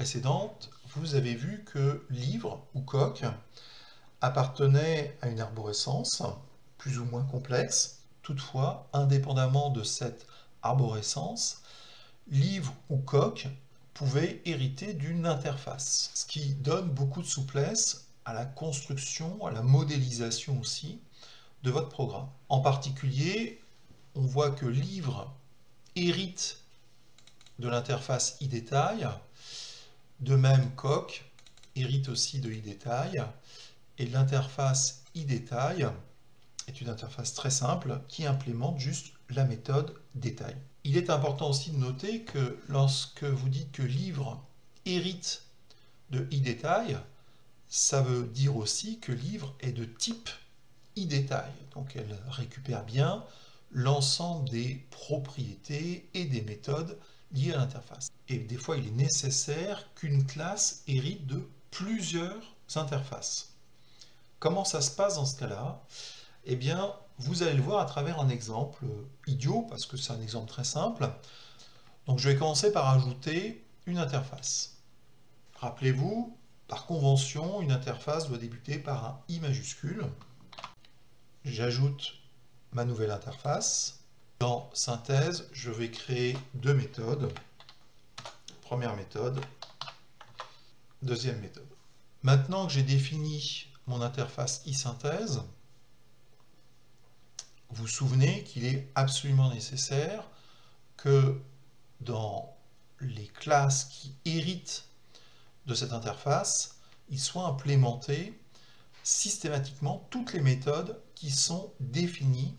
précédente, vous avez vu que livre ou coq appartenait à une arborescence plus ou moins complexe. Toutefois, indépendamment de cette arborescence, livre ou coq pouvait hériter d'une interface, ce qui donne beaucoup de souplesse à la construction, à la modélisation aussi de votre programme. En particulier, on voit que livre hérite de l'interface iDétail, de même coq hérite aussi de iDétail, et l'interface iDétail est une interface très simple qui implémente juste la méthode détail. Il est important aussi de noter que lorsque vous dites que livre hérite de iDétail, ça veut dire aussi que livre est de type iDétail. Donc elle récupère bien l'ensemble des propriétés et des méthodes liées à l'interface. Et des fois, il est nécessaire qu'une classe hérite de plusieurs interfaces. Comment ça se passe dans ce cas-là? Eh bien, vous allez le voir à travers un exemple idiot, parce que c'est un exemple très simple. Donc je vais commencer par ajouter une interface. Rappelez-vous, par convention, une interface doit débuter par un I majuscule. J'ajoute ma nouvelle interface. Dans synthèse, je vais créer deux méthodes. Première méthode, deuxième méthode. Maintenant que j'ai défini mon interface iSynthèse, vous vous souvenez qu'il est absolument nécessaire que dans les classes qui héritent de cette interface, il soit implémenté systématiquement toutes les méthodes qui sont définies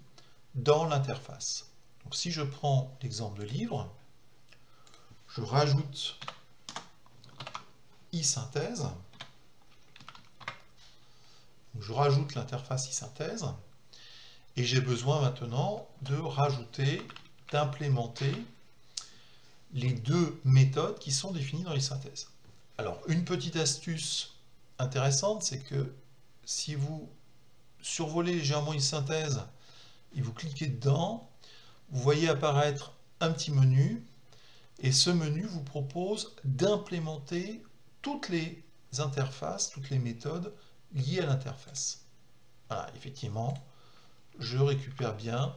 dans l'interface. Donc si je prends l'exemple de livre, je rajoute iSynthèse, je rajoute l'interface iSynthèse, et j'ai besoin maintenant de rajouter, d'implémenter les deux méthodes qui sont définies dans iSynthèse. Alors, une petite astuce intéressante, c'est que si vous survolez légèrement iSynthèse et vous cliquez dedans, vous voyez apparaître un petit menu, et ce menu vous propose d'implémenter toutes les interfaces, toutes les méthodes liées à l'interface. Voilà, effectivement, je récupère bien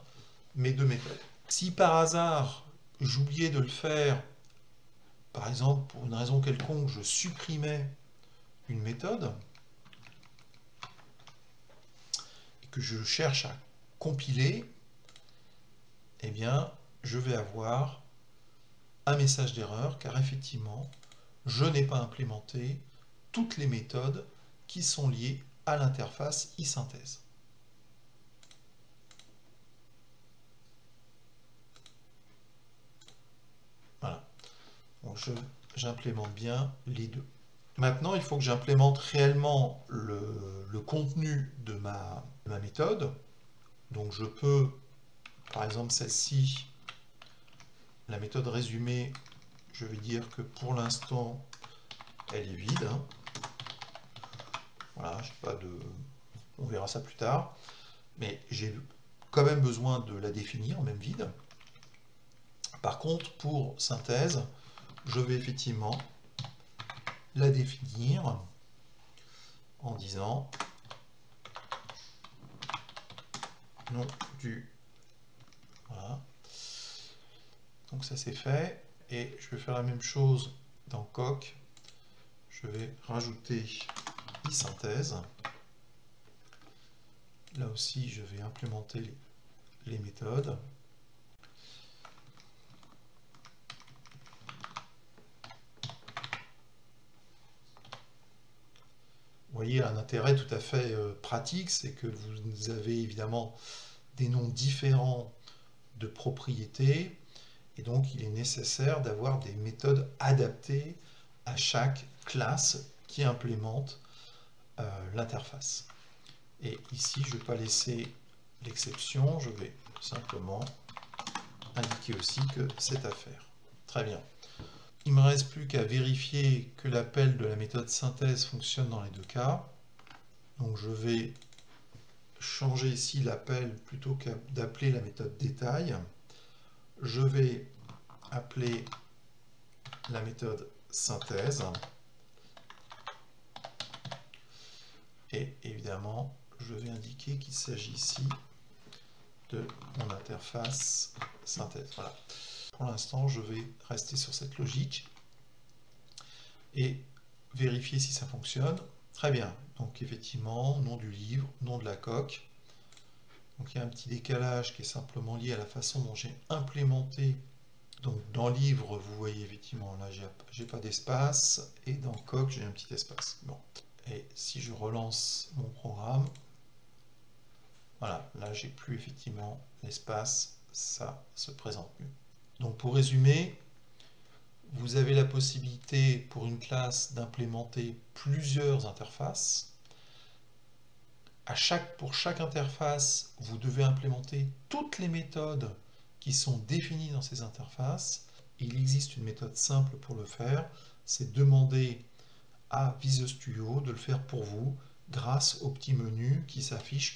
mes deux méthodes. Si par hasard j'oubliais de le faire, par exemple pour une raison quelconque, je supprimais une méthode et que je cherche à compiler, eh bien je vais avoir un message d'erreur car effectivement je n'ai pas implémenté toutes les méthodes qui sont liées à l'interface iSynthèse. Voilà, donc j'implémente bien les deux. Maintenant, il faut que j'implémente réellement le contenu de ma méthode. Donc je peux, par exemple celle-ci, la méthode résumée, je vais dire que pour l'instant, elle est vide. Voilà, j'ai pas de... on verra ça plus tard. Mais j'ai quand même besoin de la définir, même vide. Par contre, pour synthèse, je vais effectivement la définir en disant nom du... Voilà. Donc ça c'est fait. Et je vais faire la même chose dans coq. Je vais rajouter iSynthèse. Là aussi, je vais implémenter les méthodes. Vous voyez, un intérêt tout à fait pratique, c'est que vous avez évidemment des noms différents de propriétés, et donc il est nécessaire d'avoir des méthodes adaptées à chaque classe qui implémente l'interface. Et ici, je ne vais pas laisser l'exception, je vais simplement indiquer aussi que c'est à faire. Très bien. Il ne me reste plus qu'à vérifier que l'appel de la méthode synthèse fonctionne dans les deux cas. Donc je vais changer ici l'appel plutôt que d'appeler la méthode détail. Je vais appeler la méthode synthèse. Et évidemment, je vais indiquer qu'il s'agit ici de mon interface synthèse. Voilà. Pour l'instant, je vais rester sur cette logique et vérifier si ça fonctionne. Très bien. Donc effectivement, nom du livre, nom de la coque. Donc il y a un petit décalage qui est simplement lié à la façon dont j'ai implémenté. Donc dans livre, vous voyez effectivement là, j'ai pas d'espace, et dans coque, j'ai un petit espace. Bon. Et si je relance mon programme, voilà, là j'ai plus effectivement l'espace, ça se présente mieux. Donc pour résumer, vous avez la possibilité pour une classe d'implémenter plusieurs interfaces. Pour chaque interface, vous devez implémenter toutes les méthodes qui sont définies dans ces interfaces. Il existe une méthode simple pour le faire, c'est demander à Visual Studio de le faire pour vous grâce au petit menu qui s'affiche.